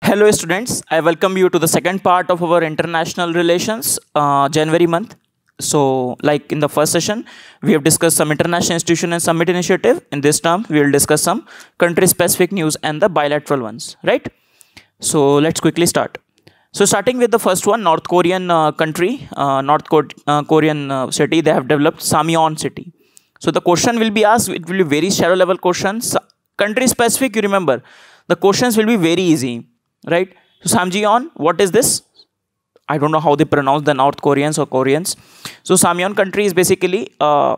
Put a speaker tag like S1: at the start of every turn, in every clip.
S1: Hello, students. I welcome you to the second part of our international relations, January month. So, like in the first session, we have discussed some international institution and summit initiative. In this term, we will discuss some country-specific news and the bilateral ones, right? So, let's quickly start. So, starting with the first one, North Korean country, Korean city, they have developed Samyeon city. So, the question will be asked, it will be very shallow level questions. Country-specific, you remember, the questions will be very easy. Right? So Samjeon, what is this? I don't know how they pronounce the North Koreans or Koreans. So Samyeon country is basically a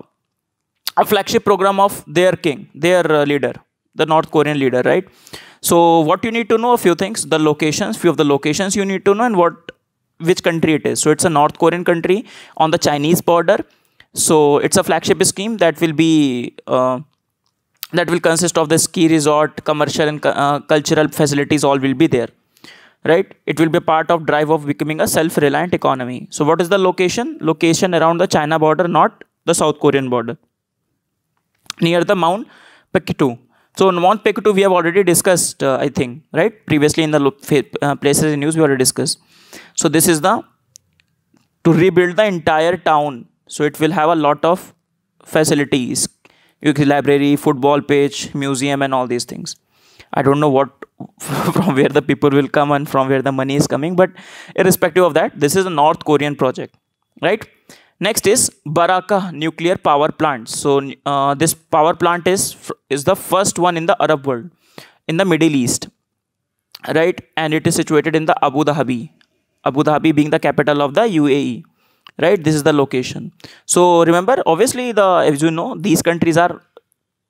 S1: flagship program of their king, their leader, the North Korean leader, right? So what you need to know, a few things, the locations, few of the locations you need to know, and which country it is. So it's a North Korean country on the Chinese border. So it's a flagship scheme that will be that will consist of the ski resort, commercial and cultural facilities, all will be there, right? It will be part of drive of becoming a self-reliant economy. So what is the location? Location around the China border, not the South Korean border, near the Mount Pektu. So Mount Pektu we have already discussed, I think, right? Previously in the places in news we already discussed. So this is to rebuild the entire town. So it will have a lot of facilities, library, football pitch, museum, and all these things. I don't know what from where the people will come and from where the money is coming, but irrespective of that, this is a North Korean project, right? Next is Baraka nuclear power plant. So this power plant is the first one in the Arab world, in the Middle East, right? And it is situated in the Abu Dhabi being the capital of the UAE. Right, this is the location. So remember, obviously, as you know, these countries have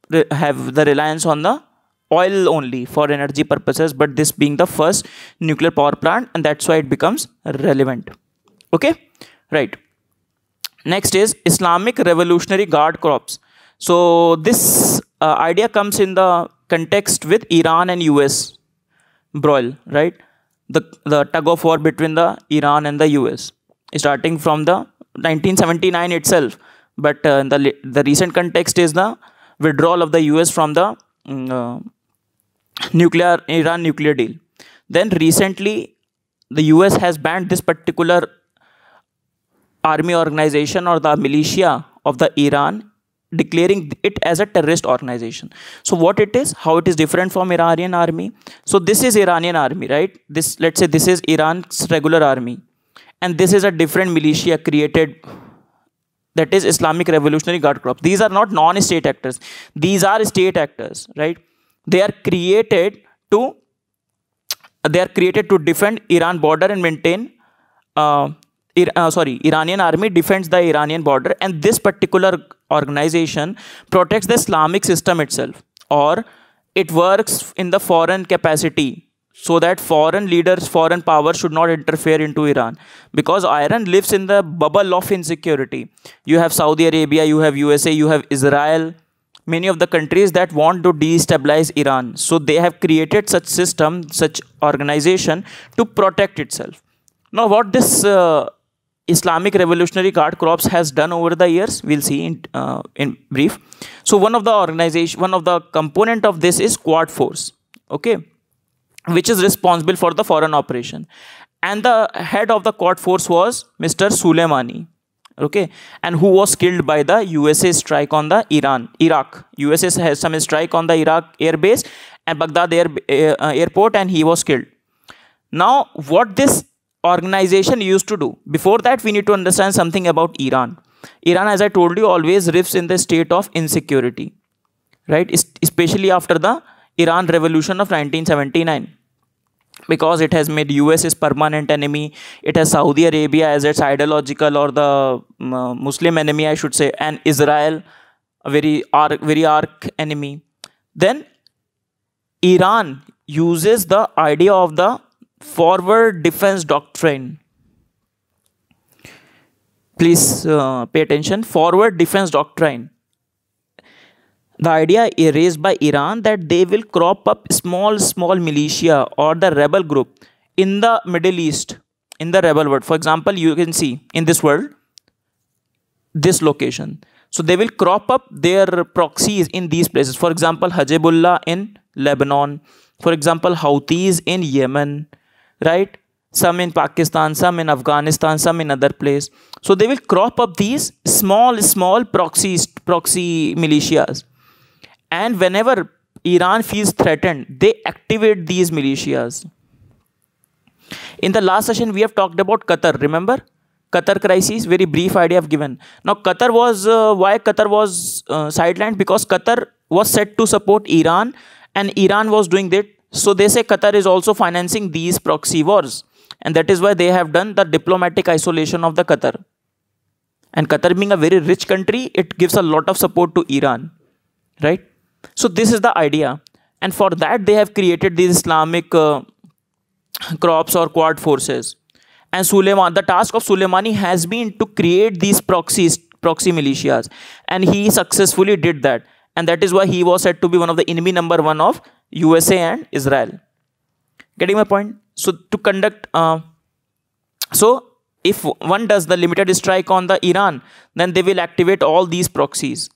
S1: the reliance on the oil only for energy purposes, but this being the first nuclear power plant, and that's why it becomes relevant. Okay, right. Next is Islamic Revolutionary Guard Corps. So this idea comes in the context with Iran and US broil, right? The tug of war between the Iran and the US. Starting from the 1979 itself, but the recent context is the withdrawal of the US from the Iran nuclear deal. Then recently, the US has banned this particular army organization or the militia of the Iran, declaring it as a terrorist organization. So what it is, how it is different from Iranian army. So this is Iranian army, right? Let's say this is Iran's regular army. And this is a different militia created, that is Islamic Revolutionary Guard Corps. These are not non-state actors. These are state actors, right? They are created to defend Iran border and maintain. Iranian army defends the Iranian border, and this particular organization protects the Islamic system itself, or it works in the foreign capacity, so that foreign leaders, foreign power should not interfere into Iran. Because Iran lives in the bubble of insecurity. You have Saudi Arabia, you have USA, you have Israel, many of the countries that want to destabilize Iran. So they have created such system, such organization to protect itself. Now what this Islamic Revolutionary Guard Corps has done over the years, we'll see in brief. So one of the component of this is Quad Force, okay, which is responsible for the foreign operation. And the head of the Quad Force was Mr. Soleimani, okay, and who was killed by the USA strike on the Iraq. USA has some strike on the Iraq air base and Baghdad airport, and he was killed. Now, what this organization used to do, before that we need to understand something about Iran. Iran, as I told you, always lives in the state of insecurity, right? Especially after the Iran revolution of 1979. Because it has made US its permanent enemy, it has Saudi Arabia as its ideological or the Muslim enemy, I should say, and Israel a very arch enemy. Then Iran uses the idea of the forward defense doctrine. Please pay attention. Forward defense doctrine. The idea raised by Iran that they will crop up small militia or the rebel group in the Middle East, in the rebel world. For example, you can see in this world, this location. So they will crop up their proxies in these places. For example, Hezbollah in Lebanon, For example, Houthis in Yemen, right? Some in Pakistan, some in Afghanistan, some in other place. So they will crop up these small proxy militias. And whenever Iran feels threatened, they activate these militias. In the last session, we have talked about Qatar. Remember? Qatar crisis, very brief idea I've given. Now, Qatar was, why Qatar was sidelined? Because Qatar was set to support Iran and Iran was doing that. So they say Qatar is also financing these proxy wars. And that is why they have done the diplomatic isolation of the Qatar. And Qatar being a very rich country, it gives a lot of support to Iran. Right? So this is the idea. And for that, they have created these Islamic crops or quad forces. And the task of Soleimani has been to create these proxy militias. And he successfully did that. And that is why he was said to be one of the enemy number one of USA and Israel. Getting my point? So to conduct, so if one does the limited strike on the Iran, then they will activate all these proxies.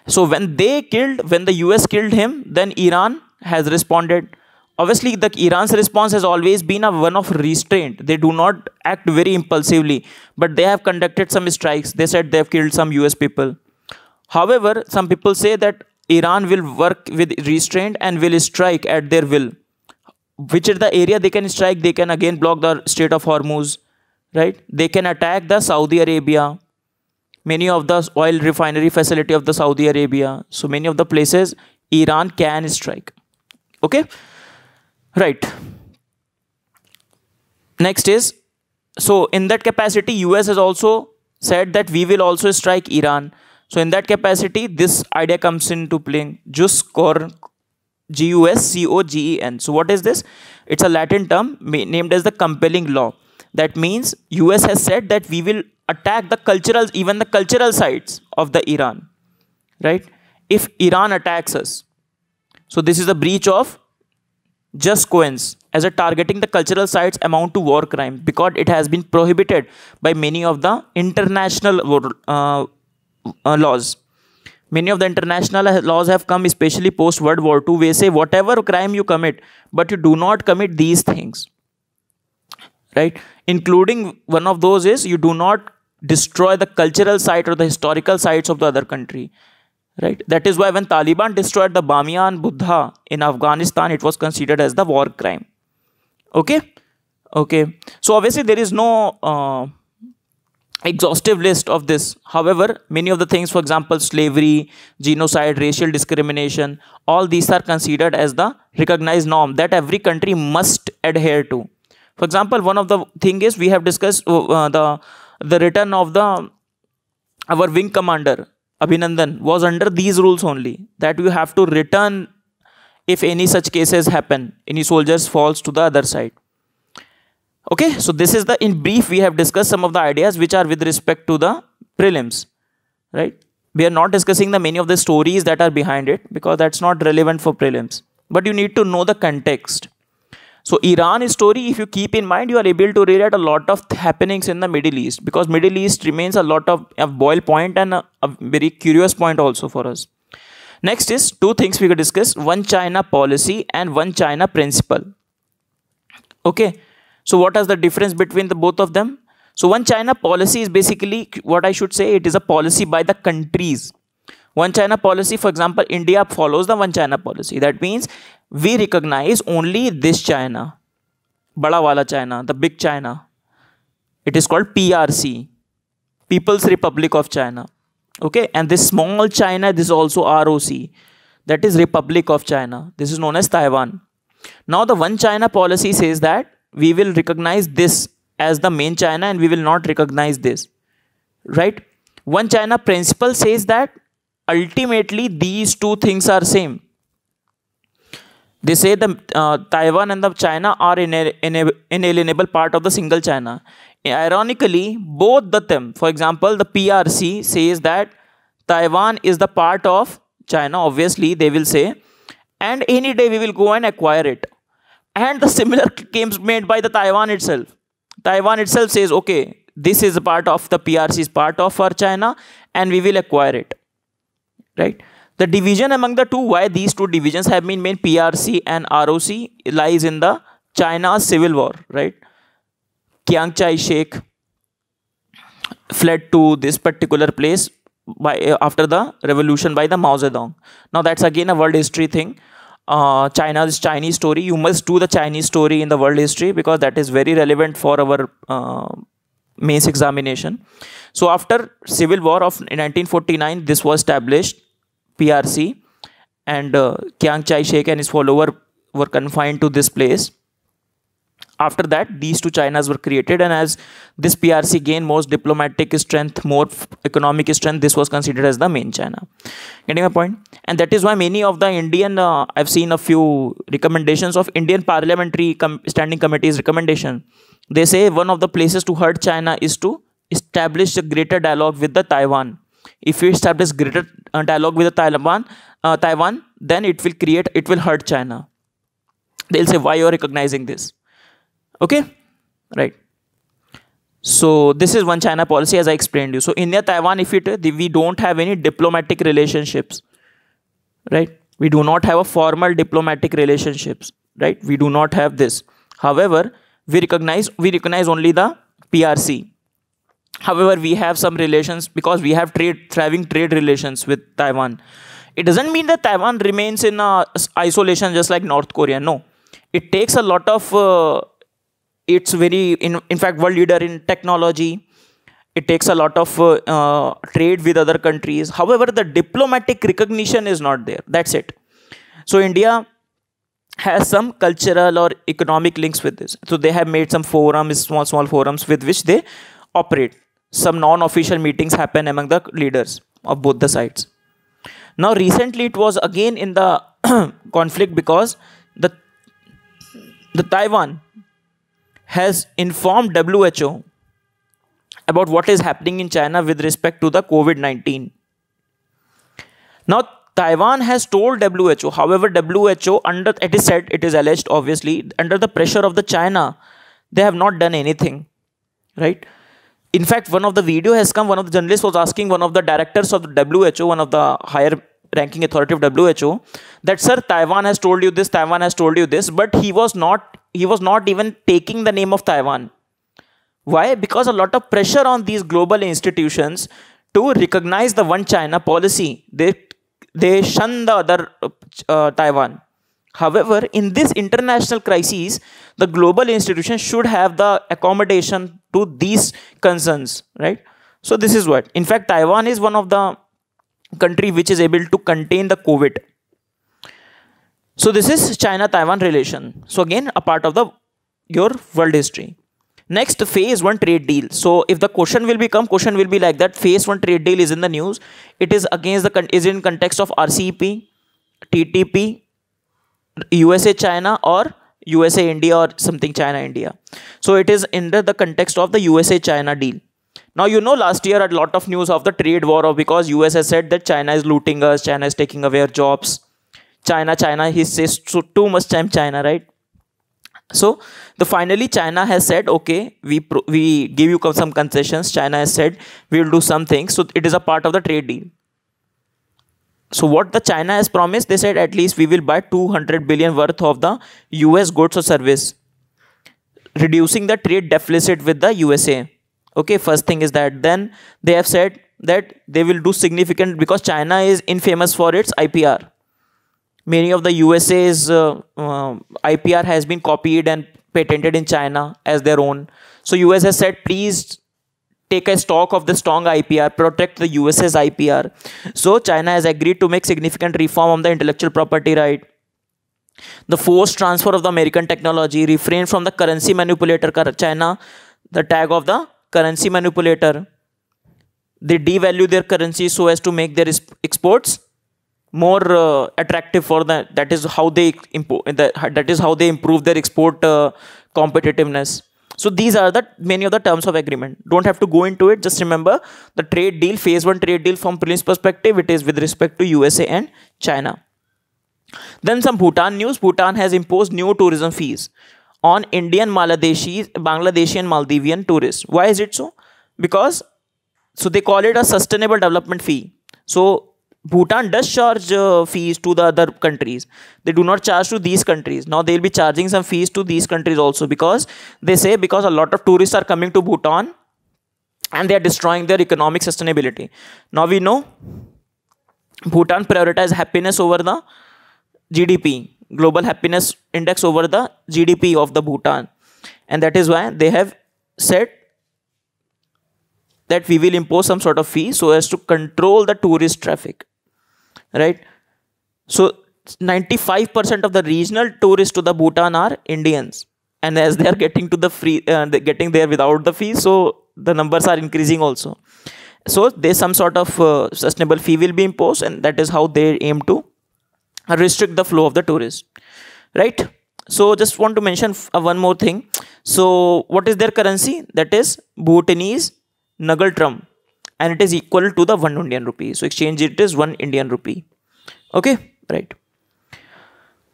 S1: So when the US killed him, then Iran has responded. Obviously, the Iran's response has always been one of restraint. They do not act very impulsively, but they have conducted some strikes. They said they have killed some US people. However, some people say that Iran will work with restraint and will strike at their will. Which is the area they can strike? They can again block the Strait of Hormuz, right? They can attack the Saudi Arabia, many of the oil refinery facility of the Saudi Arabia. So many of the places Iran can strike. Okay. Right. Next is, so in that capacity, US has also said that we will also strike Iran. So in that capacity, this idea comes into play. Juscogen. So what is this? It's a Latin term named as the compelling law. That means US has said that we will attack even the cultural sites of the Iran. Right? If Iran attacks us. So this is a breach of just coins as a targeting the cultural sites amount to war crime, because it has been prohibited by many of the international laws. Many of the international laws have come especially post World War II. They say whatever crime you commit, but you do not commit these things. Right? Including one of those is you do not destroy the cultural site or the historical sites of the other country. Right? That is why when Taliban destroyed the Bamiyan Buddha in Afghanistan, it was considered as the war crime. Okay? Okay. So obviously there is no exhaustive list of this. However, many of the things, for example, slavery, genocide, racial discrimination, all these are considered as the recognized norm that every country must adhere to. For example, one of the thing is we have discussed the return of our wing commander Abhinandan was under these rules only, that you have to return if any such cases happen, any soldiers falls to the other side. Okay, so this is in brief we have discussed some of the ideas which are with respect to the prelims, right? We are not discussing the many of the stories that are behind it because that's not relevant for prelims, but you need to know the context. So Iran story, if you keep in mind, you are able to relate a lot of happenings in the Middle East, because Middle East remains a lot of a boil point and a very curious point also for us. Next is two things we could discuss: one China policy and one China principle. Okay, so what is the difference between the both of them? So one China policy is basically what I should say, it is a policy by the countries. One China policy, for example, India follows the one China policy. That means we recognize only this China, Bada Wala China, the big China. It is called PRC, People's Republic of China. Okay, and this small China, this is also ROC, that is Republic of China. This is known as Taiwan. Now the one China policy says that we will recognize this as the main China and we will not recognize this. Right? One China principle says that ultimately these two things are same. They say the Taiwan and the China are inalienable part of the single China. Ironically, both of them, for example, the PRC says that Taiwan is the part of China, obviously they will say, and any day we will go and acquire it. And the similar claims made by the Taiwan itself. Taiwan itself says, okay, this is a part of the PRC's part of our China and we will acquire it. Right? The division among the two, why these two divisions have been made, PRC and ROC, lies in the China's civil war, right? Chiang Kai-shek fled to this particular place after the revolution by the Mao Zedong. Now that's again a world history thing. China's Chinese story. You must do the Chinese story in the world history because that is very relevant for our mains examination. So after civil war of 1949, this was established, PRC, and Chiang Kai-shek and his follower were confined to this place. After that, these two Chinas were created, and as this PRC gained more diplomatic strength, more economic strength, this was considered as the main China. Getting my point? And that is why many of the Indian, I've seen a few recommendations of Indian Parliamentary Standing Committee's recommendation. They say one of the places to hurt China is to establish a greater dialogue with the Taiwan. If you establish greater dialogue with the Taiwan, then it will hurt China. They'll say, why you're recognizing this? Okay, right. So this is one China policy, as I explained you. So India, Taiwan, we don't have any diplomatic relationships, right? We do not have a formal diplomatic relationships, right? We do not have this. However, we recognize only the PRC. However, we have some relations because we have thriving trade relations with Taiwan. It doesn't mean that Taiwan remains in isolation just like North Korea. No, it takes a lot of it's very, in fact, world leader in technology. It takes a lot of trade with other countries. However, the diplomatic recognition is not there. That's it. So India has some cultural or economic links with this. So they have made some forums, small forums with which they operate. Some non-official meetings happen among the leaders of both the sides. Now, recently it was again in the conflict because the Taiwan has informed WHO about what is happening in China with respect to the COVID-19. Now, Taiwan has told WHO, however, WHO, it is alleged, obviously, under the pressure of the China, they have not done anything, right? In fact, one of the video has come, one of the journalists was asking one of the directors of the WHO, one of the higher ranking authority of WHO, that, sir, Taiwan has told you this, Taiwan has told you this, but he was not even taking the name of Taiwan. Why? Because a lot of pressure on these global institutions to recognize the one China policy. They shun the other Taiwan. However, in this international crisis, the global institutions should have the accommodation to these concerns, right? So this is what. In fact, Taiwan is one of the country which is able to contain the COVID. So this is China-Taiwan relation. So again, a part of your world history. Next, phase 1 trade deal. So if the question will be like that, phase 1 trade deal is in the news. It is is in context of RCEP, TTP, USA-China or USA-India or something China-India. So it is under the context of the USA-China deal. Now, you know, last year a lot of news of the trade war because US has said that China is looting us, China is taking away our jobs. China, he says too much time China, right? So finally China has said, okay, we give you some concessions. China has said we will do something. So it is a part of the trade deal. So what the China has promised, they said at least we will buy 200 billion worth of the US goods or service, reducing the trade deficit with the USA. Okay, first thing is that. Then they have said that they will do significant, because China is infamous for its IPR. Many of the USA's IPR has been copied and patented in China as their own. So US has said, please take a stock of the strong IPR, protect the USA's IPR. So China has agreed to make significant reform on the intellectual property right. The forced transfer of the American technology, refrain from the currency manipulator. China, the tag of the currency manipulator. They devalue their currency so as to make their exports more attractive for the. That is how they improve their export competitiveness. So these are many of the terms of agreement. Don't have to go into it. Just remember the trade deal, phase 1 trade deal from Prince's perspective, it is with respect to USA and China. Then some Bhutan news. Bhutan has imposed new tourism fees on Indian, Bangladeshi and Maldivian tourists. Why is it so? Because they call it a sustainable development fee. So Bhutan does charge fees to the other countries. They do not charge to these countries. Now they'll be charging some fees to these countries also, because they say because a lot of tourists are coming to Bhutan and they are destroying their economic sustainability. Now we know Bhutan prioritizes happiness over the GDP, global happiness index over the GDP of the Bhutan. And that is why they have said that we will impose some sort of fee so as to control the tourist traffic. Right? So 95% of the regional tourists to the Bhutan are Indians. And as they are getting to the free, getting there without the fee, so the numbers are increasing also. So there's some sort of sustainable fee will be imposed, and that is how they aim to restrict the flow of the tourists. Right? So just want to mention one more thing. So what is their currency? That is Bhutanese Nagal Trum, and it is equal to the 1 Indian rupee. So exchange it is 1 Indian rupee. Okay, right.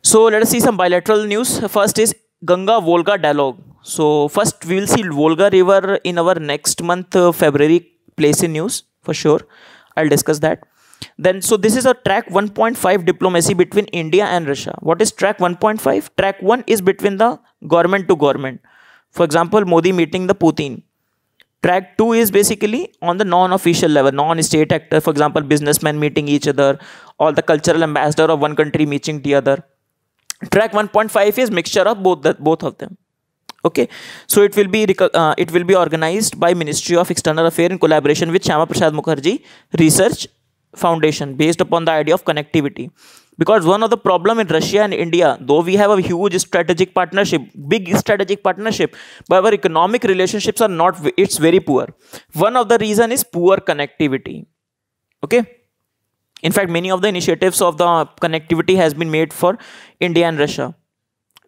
S1: So let us see some bilateral news. First is Ganga-Volga dialogue. So first we will see Volga River in our next month, February, place in news for sure. I'll discuss that. Then, so this is a track 1.5 diplomacy between India and Russia. What is track 1.5? Track 1 is between the government to government. For example, Modi meeting the Putin. Track 2 is basically on the non-official level, non-state actor, for example, businessmen meeting each other, or the cultural ambassador of one country meeting the other. Track 1.5 is mixture of both of them. Okay, so it will be organized by Ministry of External Affairs in collaboration with Shyama Prasad Mukherjee Research Foundation, based upon the idea of connectivity. Because one of the problem in Russia and India, though we have a huge strategic partnership, big strategic partnership, but our economic relationships are not, it's very poor. One of the reason is poor connectivity. Okay. In fact, many of the initiatives of the connectivity has been made for India and Russia.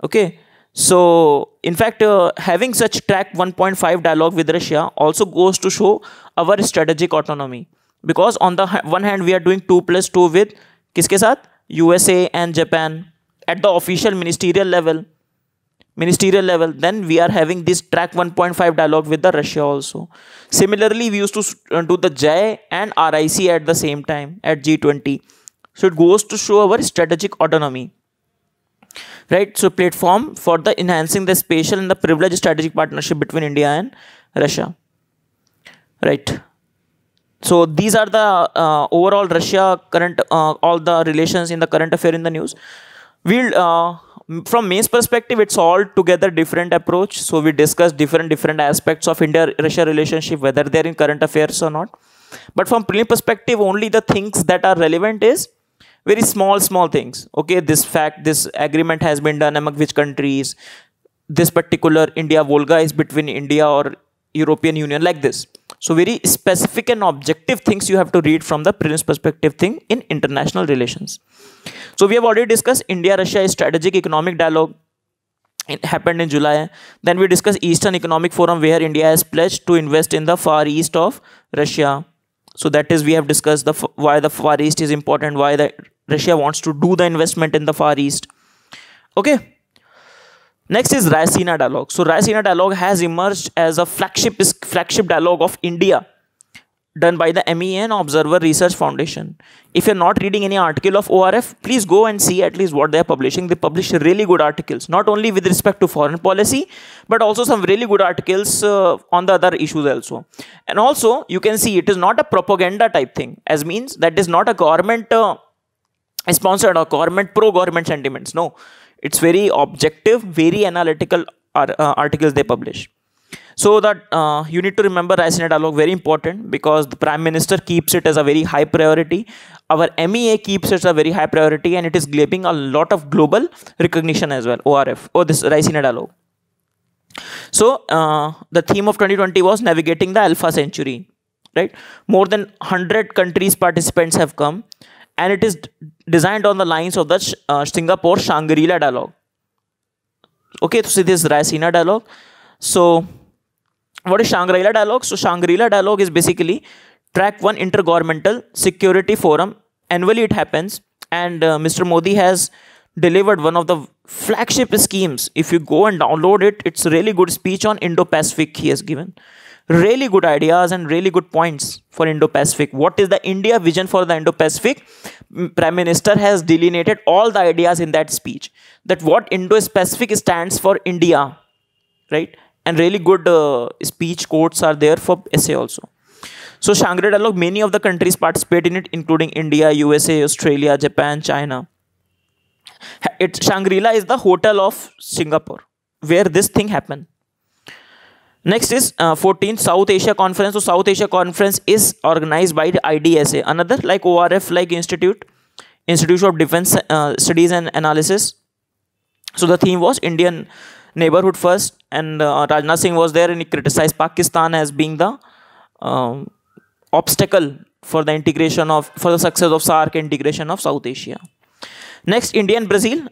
S1: Okay. So, in fact, having such track 1.5 dialogue with Russia also goes to show our strategic autonomy. Because on the one hand, we are doing 2+2 with kiske saath? USA and Japan at the official ministerial level. Then we are having this track 1.5 dialogue with the Russia also. Similarly, we used to do the JAI and RIC at the same time at G20. So it goes to show our strategic autonomy. Right? So platform for the enhancing the spatial and the privileged strategic partnership between India and Russia. Right? So these are the overall Russia current, all the relations in the current affair in the news. We'll from May's perspective, it's all together different approach. So we discuss different aspects of India-Russia relationship, whether they're in current affairs or not. But from prelim perspective, only the things that are relevant is very small things. Okay, this agreement has been done among which countries. This particular India-Volga is between India or European Union, like this. So very specific and objective things you have to read from the prelims perspective thing in international relations. So we have already discussed India-Russia strategic economic dialogue. It happened in July. Then we discussed Eastern Economic Forum, where India has pledged to invest in the far east of Russia. So that is, we have discussed why the far east is important, why the Russia wants to do the investment in the far east. Okay. Next is Raisina dialogue. So Raisina dialogue has emerged as a flagship dialogue of India, done by the MEN Observer Research Foundation. If you're not reading any article of ORF, please go and see at least what they're publishing. They publish really good articles, not only with respect to foreign policy, but also some really good articles on the other issues also. And also, you can see it is not a propaganda type thing, as means that is not a government sponsored or pro-government sentiments. No, it's very objective, very analytical articles they publish. So that you need to remember Raisina dialogue, very important, because the Prime Minister keeps it as a very high priority. Our MEA keeps it as a very high priority, and it is gaining a lot of global recognition as well. ORF, this Raisina dialogue. So the theme of 2020 was navigating the Alpha Century. Right, more than 100 countries participants have come, and it is designed on the lines of the Singapore Shangri-La dialogue. Okay, so this is Raisina dialogue. So what is Shangri-La dialogue? So Shangri-La dialogue is basically track 1 intergovernmental security forum. Annually it happens, and Mr. Modi has delivered one of the flagship schemes. If you go and download it, it's a really good speech on Indo-Pacific he has given. really good ideas and really good points for Indo-Pacific. What is the India vision for the Indo-Pacific? Prime Minister has delineated all the ideas in that speech, that what Indo-Pacific stands for India, right? And really good speech quotes are there for essay also. So Shangri-La Dialogue, many of the countries participate in it, including India, USA, Australia, Japan, China. Shangri-La is the hotel of Singapore, where this thing happened. Next is 14th South Asia Conference. So South Asia Conference is organized by the IDSA, another like ORF like Institute of Defense Studies and Analysis. So the theme was Indian neighborhood first, and Rajnath Singh was there and he criticized Pakistan as being the obstacle for the success of SAARC integration of South Asia. Next, India and Brazil.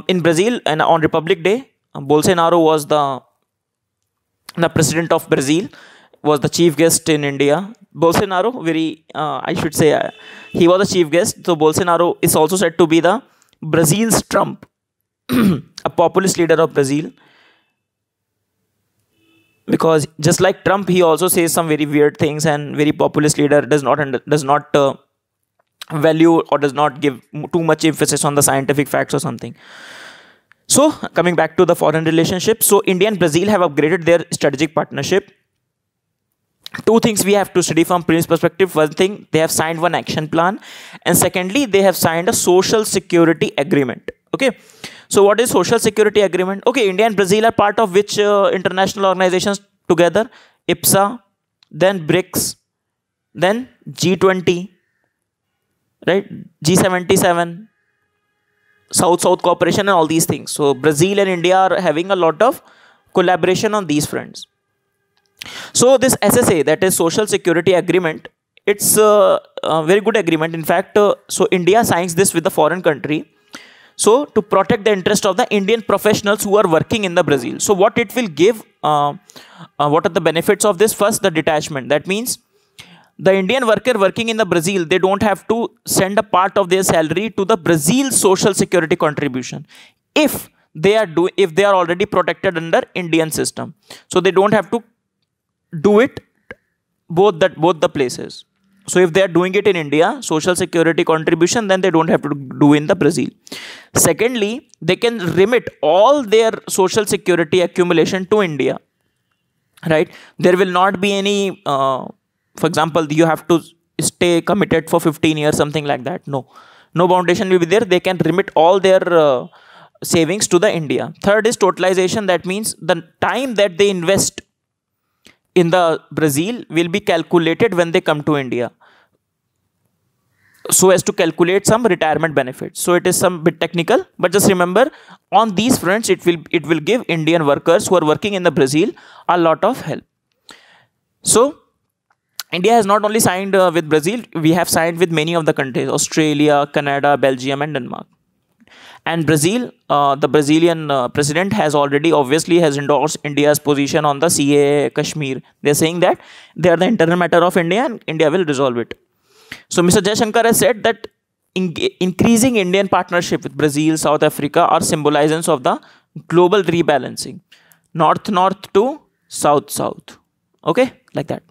S1: In Brazil, and on Republic Day, Bolsonaro was the president of Brazil, was the chief guest in India. Bolsonaro, he was the chief guest. So Bolsonaro is also said to be the Brazil's Trump, a populist leader of Brazil. Because just like Trump, he also says some very weird things, and very populist leader does not value or does not give too much emphasis on the scientific facts or something. So coming back to the foreign relationship, so India and Brazil have upgraded their strategic partnership. Two things we have to study from Prince's perspective. One thing, they have signed one action plan, and secondly, they have signed a social security agreement. Okay, so what is social security agreement? Okay, India and Brazil are part of which international organizations together? IPSA, then BRICS, then G20, right? G77, South-South cooperation, and all these things. So Brazil and India are having a lot of collaboration on these fronts. So this SSA, that is Social Security Agreement, it's a very good agreement. In fact, so India signs this with the foreign country, so to protect the interest of the Indian professionals who are working in the Brazil. So what it will give, what are the benefits of this? First, the detachment. That means the Indian worker working in the Brazil, they don't have to send a part of their salary to the Brazil social security contribution if they are already protected under Indian system. So they don't have to do it both the places. So if they are doing it in India, social security contribution, then they don't have to do in the Brazil. Secondly, they can remit all their social security accumulation to India, right? There will not be any for example, you have to stay committed for 15 years, something like that. No foundation will be there. They can remit all their savings to the India. Third is totalization. That means the time that they invest in the Brazil will be calculated when they come to India, so as to calculate some retirement benefits. So it is some bit technical, but just remember, on these fronts it will give Indian workers who are working in the Brazil a lot of help. So India has not only signed with Brazil, we have signed with many of the countries: Australia, Canada, Belgium, and Denmark. And Brazil, the Brazilian president has obviously endorsed India's position on the CAA Kashmir. They're saying that they are the internal matter of India and India will resolve it. So Mr. Jaishankar has said that increasing Indian partnership with Brazil, South Africa are symbolisms of the global rebalancing. North-North to South-South. Okay, like that.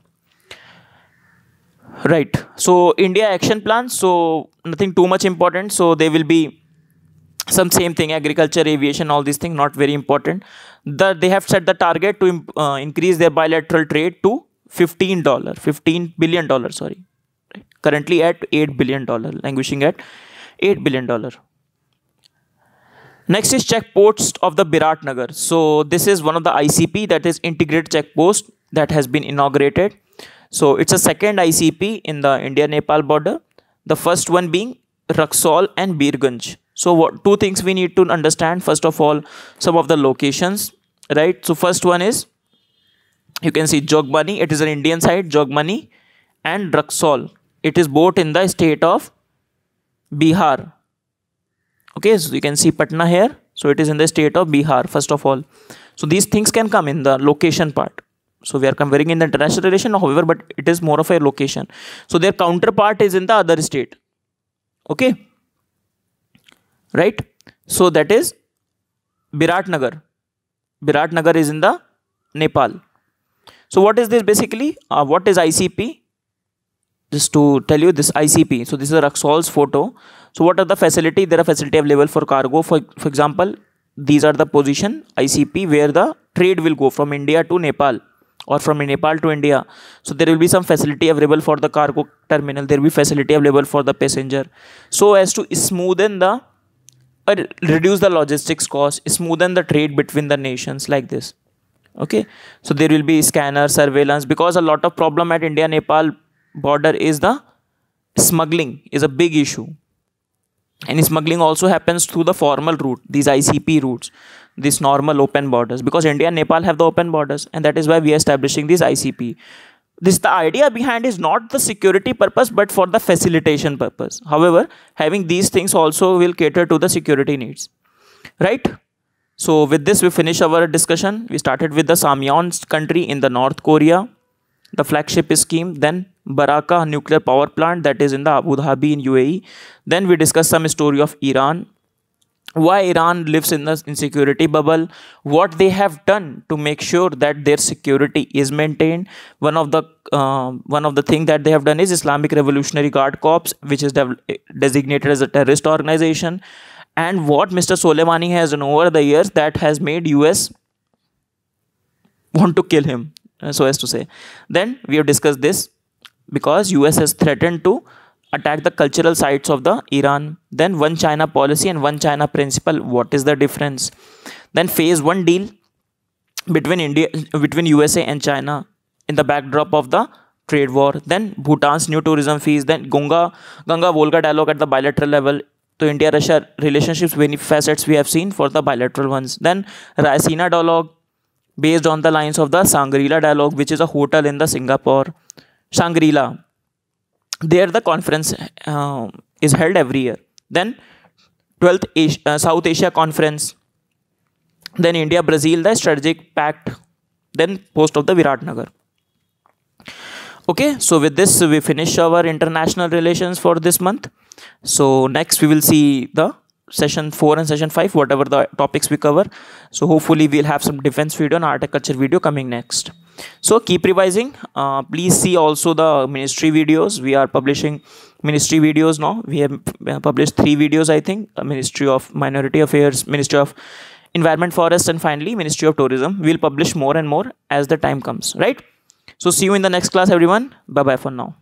S1: Right. So India action plan. So nothing too much important. So there will be some same thing, agriculture, aviation, all these things, not very important. They have set the target to increase their bilateral trade to $15 billion, sorry. Right. Currently at $8 billion, languishing at $8 billion. Next is checkpost of the Biratnagar. So this is one of the ICP, that is integrated checkpost, that has been inaugurated. So it's a second ICP in the India-Nepal border. The first one being Raxaul and Birganj. So two things we need to understand. First of all, some of the locations, right? So first one is, you can see Jogbani. It is an Indian side, Jogbani, and Raxaul. It is both in the state of Bihar. Okay, so you can see Patna here. So it is in the state of Bihar, first of all. So these things can come in the location part. So we are comparing in the international relation, however, but it is more of a location. So their counterpart is in the other state. Okay. Right. So that is Biratnagar. Biratnagar is in the Nepal. So what is this basically? What is ICP? Just to tell you this ICP. So this is a Raxol's photo. So what are the facility? There are facility available for cargo. For example, these are the position ICP where the trade will go from India to Nepal or from Nepal to India. So there will be some facility available for the cargo terminal. There will be facility available for the passenger. So as to smoothen the reduce the logistics cost, smoothen the trade between the nations like this. Okay. So there will be scanner surveillance, because a lot of problem at India Nepal border is the smuggling is a big issue, and smuggling also happens through the formal route, these ICP routes, these normal open borders, because India and Nepal have the open borders, and that is why we are establishing this ICP. This, the idea behind is not the security purpose but for the facilitation purpose. However, having these things also will cater to the security needs, right? So with this we finish our discussion. We started with the Samyeon country in the North Korea, the flagship scheme, then Baraka nuclear power plant that is in the Abu Dhabi in UAE. Then we discussed some story of Iran, why Iran lives in the insecurity bubble, what they have done to make sure that their security is maintained. One of the thing that they have done is Islamic Revolutionary Guard Corps, which is designated as a terrorist organization, and what Mr. Soleimani has done over the years that has made US want to kill him, so as to say. Then we have discussed this because US has threatened to attack the cultural sites of the Iran. Then one China policy and one China principle, what is the difference? Then phase 1 deal between USA and China in the backdrop of the trade war. Then Bhutan's new tourism fees. Then Ganga Volga dialogue at the bilateral level. So India Russia relationships, many facets we have seen for the bilateral ones. Then Raisina dialogue based on the lines of the Shangri-La dialogue, which is a hotel in the Singapore. Shangri-La, there the conference is held every year. Then 12th South Asia conference. Then India Brazil, the strategic pact. Then post of the Viratnagar. Okay, so with this we finish our international relations for this month. So next we will see the session 4 and session 5, whatever the topics we cover. So hopefully we'll have some defense video and horticulture video coming next. So keep revising. Please see also the ministry videos. We are publishing ministry videos now. We have published 3 videos, I think. Ministry of Minority Affairs, Ministry of Environment, Forest, and finally Ministry of Tourism. We'll publish more and more as the time comes, right? So see you in the next class, everyone. Bye bye for now.